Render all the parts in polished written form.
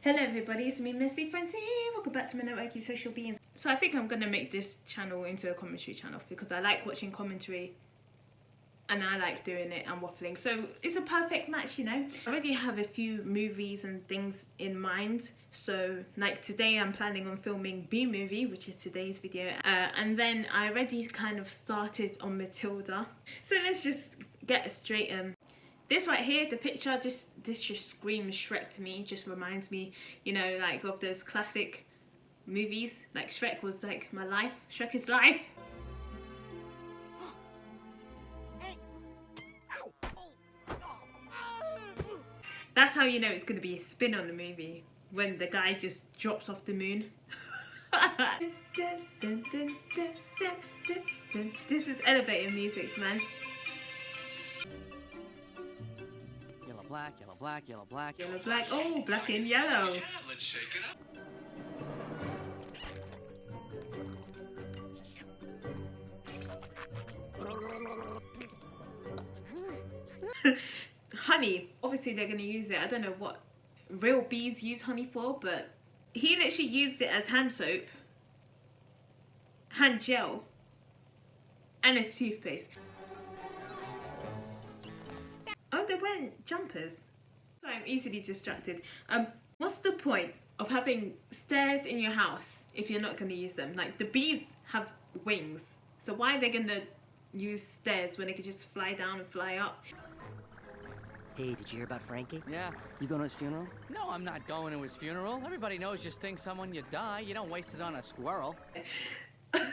Hello everybody, it's me Missy Francie. Welcome back to my Networky Social Beings. So I think I'm gonna make this channel into a commentary channel because I like watching commentary and I like doing it and waffling. So it's a perfect match, you know. I already have a few movies and things in mind. So like today I'm planning on filming B-movie, which is today's video. And then I already kind of started on Matilda. So let's just get straight this right here, the picture, this just screams Shrek to me. Just reminds me, you know, like of those classic movies. Like Shrek was like my life. Shrek is life. That's how you know it's gonna be a spin on the movie, when the guy just drops off the moon. This is elevator music, man. Yellow, black, yellow, black, yellow, black. Yellow, black. Oh, black and yellow. Yeah, let's shake it up. Honey, obviously they're gonna use it. I don't know what real bees use honey for, but he literally used it as hand soap, hand gel, and as toothpaste. Oh, they're wearing jumpers. Sorry, I'm easily distracted. What's the point of having stairs in your house if you're not gonna use them? Like, the bees have wings, so why are they gonna use stairs when they could just fly down and fly up? Hey, did you hear about Frankie? Yeah. You going to his funeral? No, I'm not going to his funeral. Everybody knows you sting someone, you die. You don't waste it on a squirrel. Amen.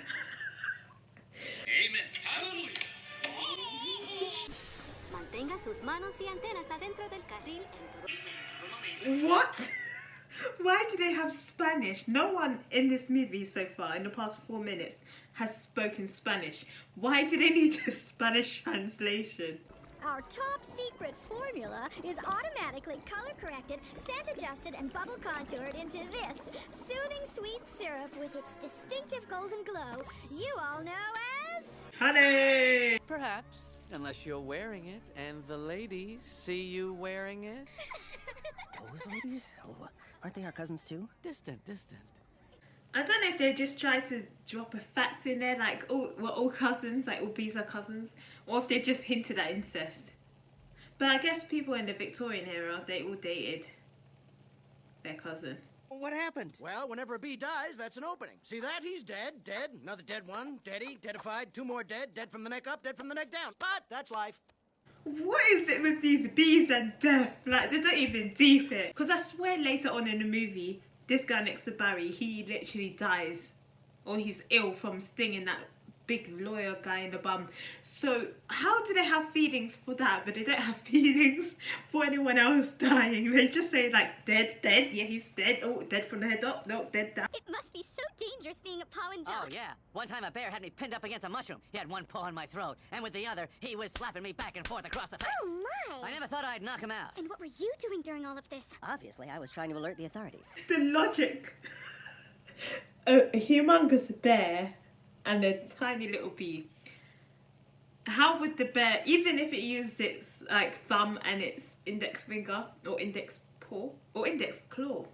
Hallelujah. Mantenga sus manos y antenas adentro del carril en todo. What? Why do they have Spanish? No one in this movie so far, in the past 4 minutes, has spoken Spanish. Why do they need a Spanish translation? Our top secret formula is automatically color corrected, scent adjusted, and bubble contoured into this soothing sweet syrup with its distinctive golden glow you all know as Honey! Perhaps, unless you're wearing it and the ladies see you wearing it. Those ladies? Oh, aren't they our cousins too? Distant. I don't know if they just try to drop a fact in there, like, oh, we're all cousins, like all bees are cousins, or if they just hinted at incest. But I guess people in the Victorian era, they all dated their cousin. What happened? Well, whenever a bee dies, that's an opening. See that? He's dead, dead, another dead one, deady, deadified, two more dead, dead from the neck up, dead from the neck down. But that's life. What is it with these bees and death? Like, they don't even deep it. Because I swear later on in the movie, this guy next to Barry, he literally dies. Or he's ill from stinging that big lawyer guy in the bum. So how do they have feelings for that, but they don't have feelings for anyone else dying? They just say like, dead, yeah, he's dead. Oh, dead from the head up. No, dead down. It must be so dangerous being a paw and Oh, dog. yeah. One time a bear had me pinned up against a mushroom. He had one paw on my throat, and with the other, he was slapping me back and forth across the face. Oh my! I never thought I'd knock him out. And what were you doing during all of this? Obviously, I was trying to alert the authorities. The logic. A humongous bear and a tiny little bee. How would the bear, even if it used its like thumb and its index finger or index paw or index claw,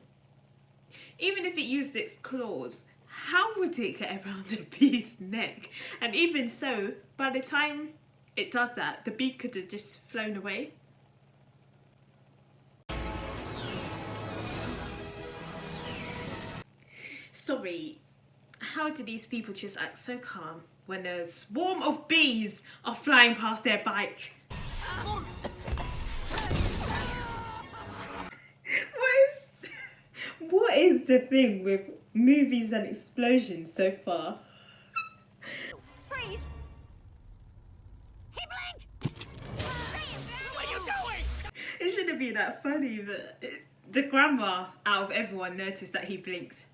even if it used its claws, how would it get around a bee's neck? And even so, by the time it does that, the bee could have just flown away. Sorry, how do these people just act so calm when a swarm of bees are flying past their bike? What is the thing with movies and explosions so far? Freeze! He blinked! What are you doing? It shouldn't be that funny, but the grandma out of everyone noticed that he blinked.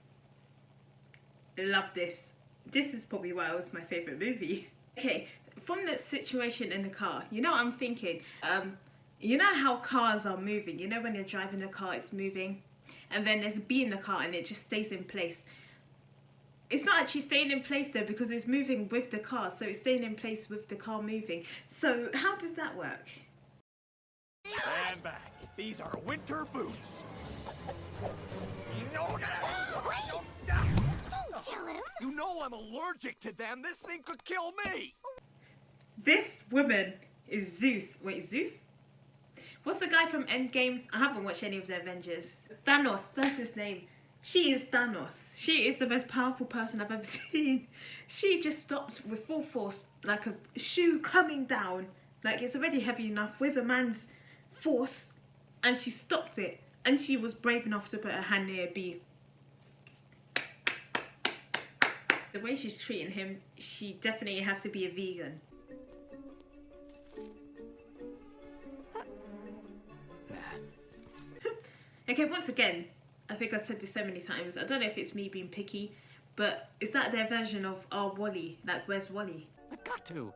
I love this. This is probably why it was my favourite movie. Okay, from the situation in the car, you know what I'm thinking? You know how cars are moving? You know when you're driving a car, it's moving? And then there's a bee in the car and it just stays in place. It's not actually staying in place though because it's moving with the car, so it's staying in place with the car moving. So how does that work? Stand back. These are winter boots. I'm allergic to them. This thing could kill me. This woman is Zeus. Wait, Zeus? What's the guy from Endgame? I haven't watched any of the Avengers. Thanos, that's his name. She is Thanos. She is the most powerful person I've ever seen. She just stopped with full force, like a shoe coming down. Like it's already heavy enough with a man's force, and she stopped it. And she was brave enough to put her hand near B. The way she's treating him, she definitely has to be a vegan. Okay, once again, I think I've said this so many times, I don't know if it's me being picky, but is that their version of our Wally? Like, where's Wally? I've got to.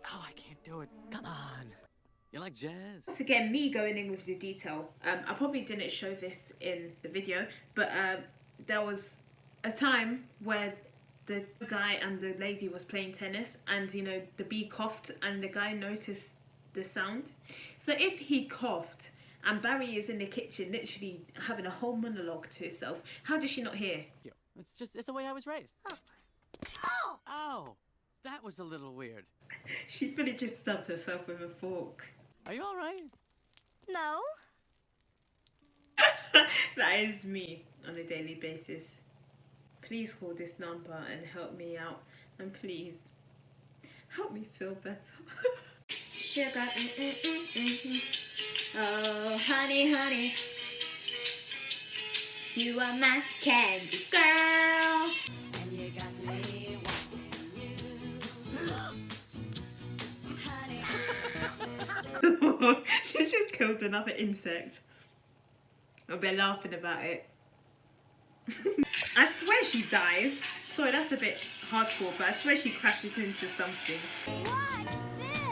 Oh, I can't do it. Come on. You like jazz? Once again, me going in with the detail. I probably didn't show this in the video, but there was a time where the guy and the lady was playing tennis, and you know, the bee coughed and the guy noticed the sound. So if he coughed and Barry is in the kitchen literally having a whole monologue to himself, how does she not hear? It's the way I was raised. Oh! Oh, that was a little weird. She fully just stabbed herself with a fork. Are you all right? No. That is me on a daily basis. Please call this number and help me out. And please, help me feel better. Sugar, oh, honey, honey. You are my candy girl. And you got me wanting you. She just killed another insect. I'll be laughing about it. I swear she dies. Sorry, that's a bit hardcore, but I swear she crashes into something. Watch this!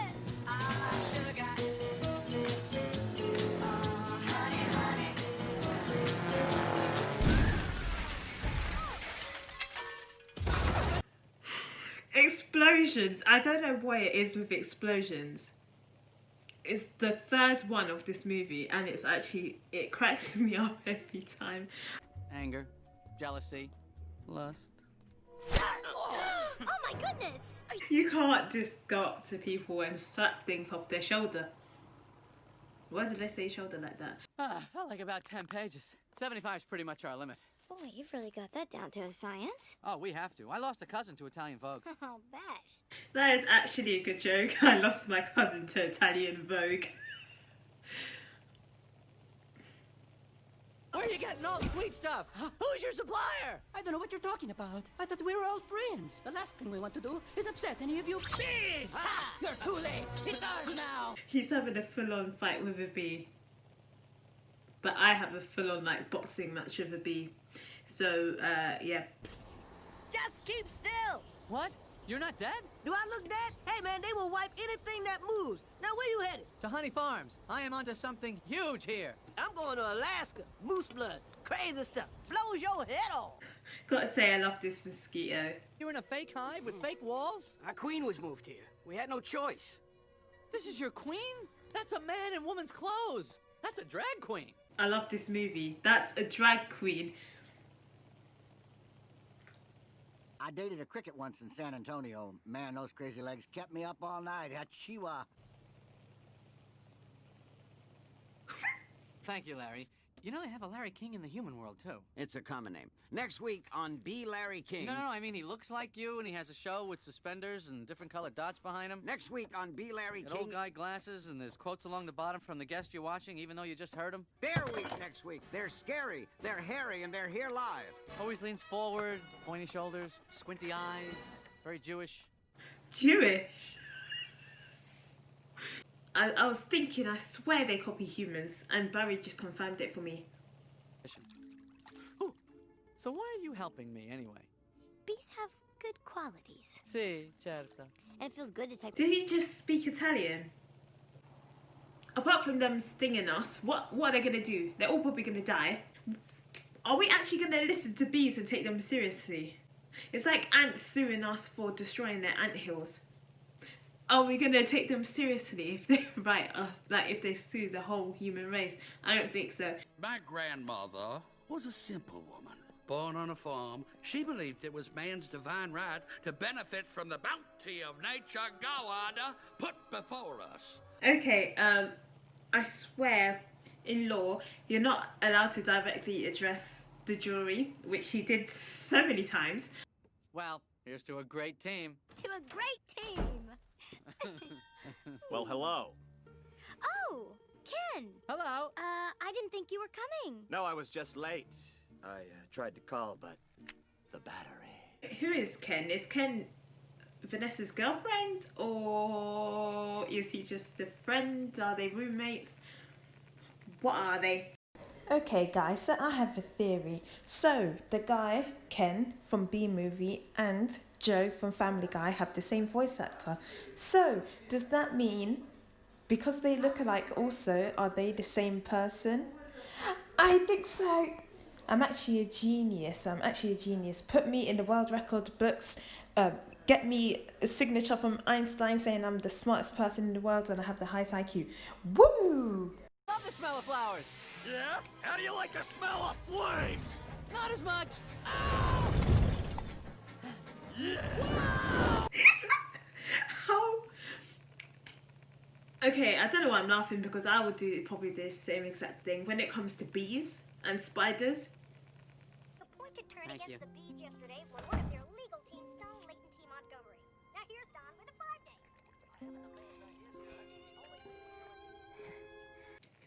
Explosions. I don't know why it is with explosions. It's the third one of this movie, and it's actually, it cracks me up every time. Anger, jealousy, lust. Oh my goodness! You can't just go up to people and slap things off their shoulder. Why did I say shoulder like that? Felt like about 10 pages. 75 is pretty much our limit. Boy, you've really got that down to a science. Oh, we have to. I lost a cousin to Italian Vogue. I'll bet. That is actually a good joke. I lost my cousin to Italian Vogue. Where are you getting all the sweet stuff? Who's your supplier? I don't know what you're talking about. I thought we were all friends. The last thing we want to do is upset any of you. Jeez! Ah, you're too late. It's ours now. He's having a full-on fight with a bee. But I have a full-on like boxing match with a bee. So, yeah. Just keep still. What? You're not dead? Do I look dead? Hey, man, they will wipe anything that moves. Now, where you headed? To Honey Farms. I am onto something huge here. I'm going to Alaska. Moose blood. Crazy stuff. Blows your head off. Gotta say, I love this mosquito. You're in a fake hive with fake walls? Our queen was moved here. We had no choice. This is your queen? That's a man in woman's clothes. That's a drag queen. I love this movie. That's a drag queen. I dated a cricket once in San Antonio. Man, those crazy legs kept me up all night. Hachiwa. Thank you, Larry. You know they have a Larry King in the human world, too. It's a common name. Next week on B. Larry King. No, I mean, he looks like you, and he has a show with suspenders and different colored dots behind him. Next week on B. Larry An King. old guy glasses, and there's quotes along the bottom from the guest you're watching, even though you just heard him. Bear Week next week. They're scary, they're hairy, and they're here live. Always leans forward, pointy shoulders, squinty eyes, very Jewish. Jewish? I was thinking, I swear they copy humans, and Barry just confirmed it for me. Ooh. So why are you helping me, anyway? Bees have good qualities. Si, certo. And it feels good to type. Did he just speak Italian? Apart from them stinging us, what are they gonna do? They're all probably gonna die. Are we actually gonna listen to bees and take them seriously? It's like ants suing us for destroying their anthills. Are we gonna take them seriously if they write us, like if they sue the whole human race? I don't think so. My grandmother was a simple woman. Born on a farm, she believed it was man's divine right to benefit from the bounty of nature God put before us. Okay, I swear, in law, you're not allowed to directly address the jury, which he did so many times. Well, here's to a great team. To a great team. Well, hello. Oh, Ken. Hello. I didn't think you were coming. No, I was just late. I tried to call, but the battery. Who is Ken? Is Ken Vanessa's girlfriend, or is he just a friend? Are they roommates? What are they? Okay guys, so I have a theory. So the guy, Ken from B-Movie, and Joe from Family Guy have the same voice actor. So does that mean, because they look alike also, are they the same person? I think so. I'm actually a genius. Put me in the world record books. Get me a signature from Einstein saying I'm the smartest person in the world and I have the highest IQ. Woo! Love the smell of flowers. Yeah? How do you like the smell of flames? Not as much. How? Okay, I don't know why I'm laughing, because I would do probably the same exact thing when it comes to bees and spiders. The point to turn Thank against you. the Bees yesterday was one of their legal team, Stone Layton T. Montgomery. Now here's Don with a 5-day.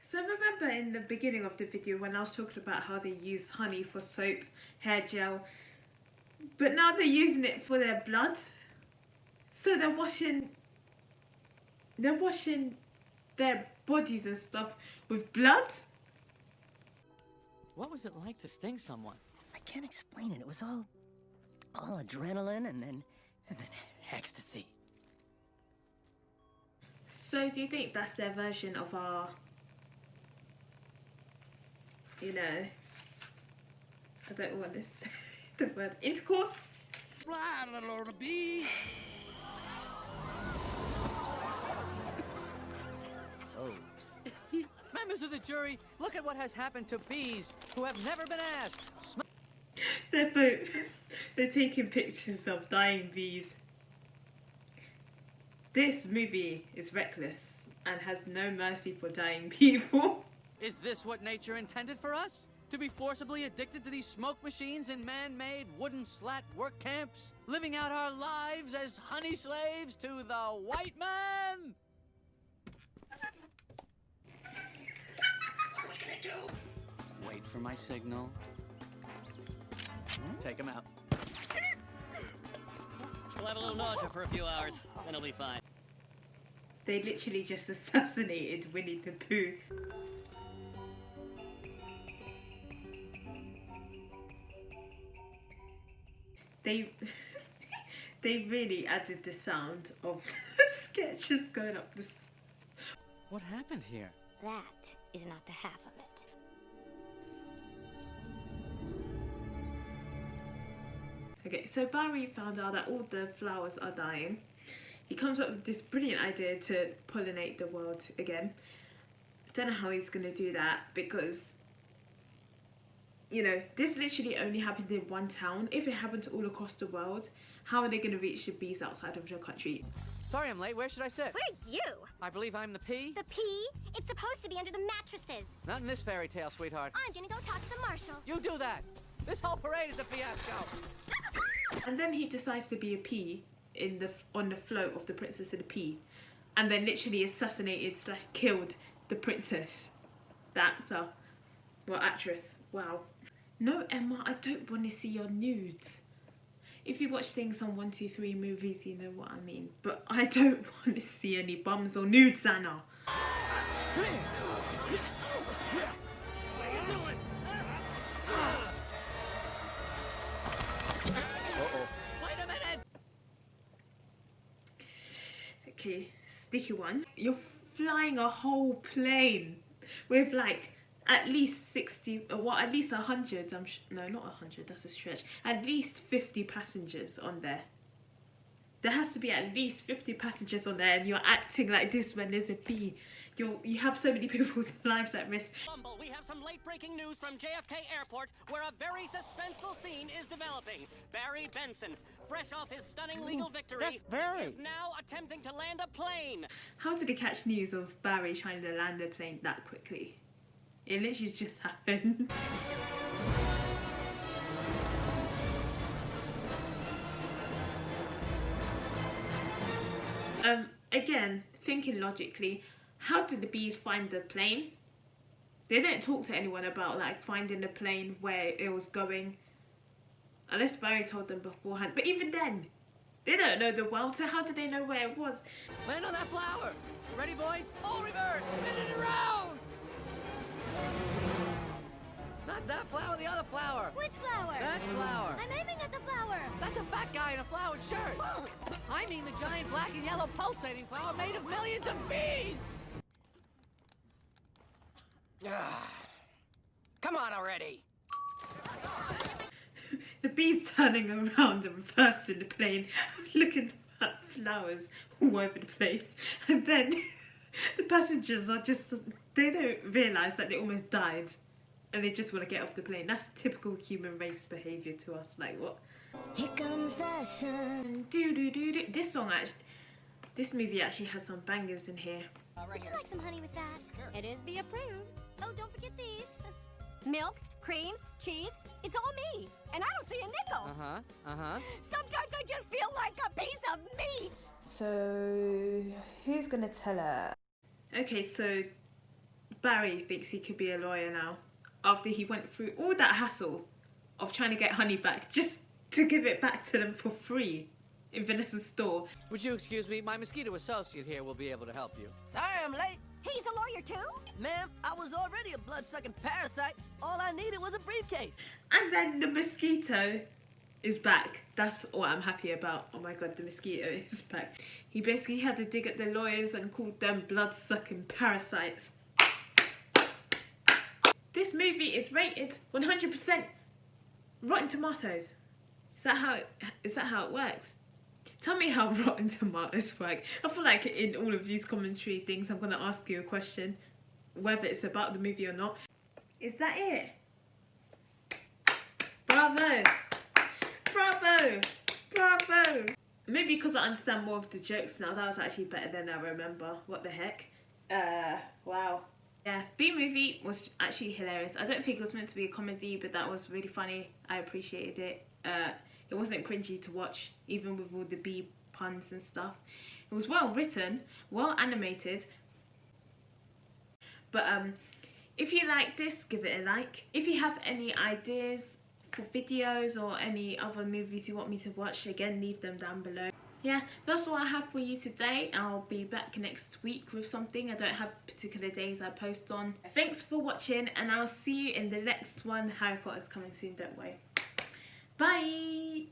So remember in the beginning of the video when I was talking about how they use honey for soap, hair gel, but now they're using it for their blood. So they're washing their bodies and stuff with blood. What was it like to sting someone? I can't explain it. It was all adrenaline and then ecstasy. So do you think that's their version of our, you know, I don't want to say the word, intercourse? Fly, little bee. Members of the jury, look at what has happened to bees who have never been asked. They're taking pictures of dying bees. This movie is reckless and has no mercy for dying people. Is this what nature intended for us? To be forcibly addicted to these smoke machines in man-made wooden slat work camps? Living out our lives as honey slaves to the white man? What are we gonna do? Wait for my signal. Take him out. We'll have a little nausea for a few hours, then it'll be fine. They literally just assassinated Winnie the Pooh. They really added the sound of sketches going up this. What happened here? That is not the half of it. Okay, so Barry found out that all the flowers are dying. He comes up with this brilliant idea to pollinate the world again. Don't know how he's gonna do that, because, you know, this literally only happened in one town. If it happened all across the world, how are they gonna reach the bees outside of the country? Sorry I'm late. Where should I sit? What are you? I believe I'm the pea. The pea? It's supposed to be under the mattresses. Not in this fairy tale, sweetheart. I'm gonna go talk to the marshal. You do that. This whole parade is a fiasco. And then he decides to be a pea on the float of the Princess and the Pea, and then literally assassinated / killed the princess, the actor, well, actress. Wow. No, Emma, I don't want to see your nudes. If you watch things on 123 movies, you know what I mean. But I don't want to see any bums or nudes, Anna. Wait a minute! Okay, sticky one. You're flying a whole plane with like at least 60, or what, at least 100, no, not 100, that's a stretch. At least 50 passengers on there. There has to be at least 50 passengers on there, and you're acting like this when there's a bee. You have so many people's lives at risk. We have some late-breaking news from JFK Airport, where a very suspenseful scene is developing. Barry Benson, fresh off his stunning legal victory, is now attempting to land a plane. How did he catch news of Barry trying to land a plane that quickly? It literally just happened. Again, thinking logically, how did the bees find the plane? They didn't talk to anyone about like finding the plane, where it was going, unless Barry told them beforehand. But even then, they don't know the world, so how did they know where it was? Land on that flower. Ready, boys? All reverse. Spin it around. Not that flower, the other flower. Which flower? That flower. I'm aiming at the flower. That's a fat guy in a flowered shirt. I mean the giant black and yellow pulsating flower made of millions of bees. Come on already. The bees turning around and reversing the plane, looking at flowers all over the place, and then the passengers are just, they don't realise that they almost died and they just want to get off the plane. That's typical human race behaviour to us. Like, what? Here comes the sun. This song actually, this movie actually has some bangers in here. Would you like some honey with that? It is be approved. Oh, don't forget these. Milk, cream, cheese, it's all me. And I don't see a nickel. Sometimes I just feel like a piece of meat. So, who's gonna tell her? Okay, so Barry thinks he could be a lawyer now, after he went through all that hassle of trying to get honey back just to give it back to them for free in Vanessa's store. Would you excuse me? My mosquito associate here will be able to help you. Sorry I'm late. He's a lawyer too? Ma'am, I was already a blood-sucking parasite. All I needed was a briefcase. And then the mosquito is back. That's what I'm happy about. Oh my god, the mosquito is back. He basically had to dig at the lawyers and called them blood-sucking parasites. This movie is rated 100% Rotten Tomatoes. Is that how it works? Tell me how Rotten Tomatoes work. I feel like in all of these commentary things, I'm gonna ask you a question, whether it's about the movie or not. Is that it? Bravo! Bravo! Bravo! Maybe because I understand more of the jokes now. That was actually better than I remember. What the heck? Wow. Yeah, B-Movie was actually hilarious. I don't think it was meant to be a comedy, but that was really funny. I appreciated it. It wasn't cringy to watch, even with all the bee puns and stuff. It was well written, well animated. But if you like this, give it a like. If you have any ideas for videos or any other movies you want me to watch, again, leave them down below. Yeah, that's all I have for you today. I'll be back next week with something. I don't have particular days I post on. Thanks for watching, and I'll see you in the next one. Harry Potter's coming soon, don't worry. Bye!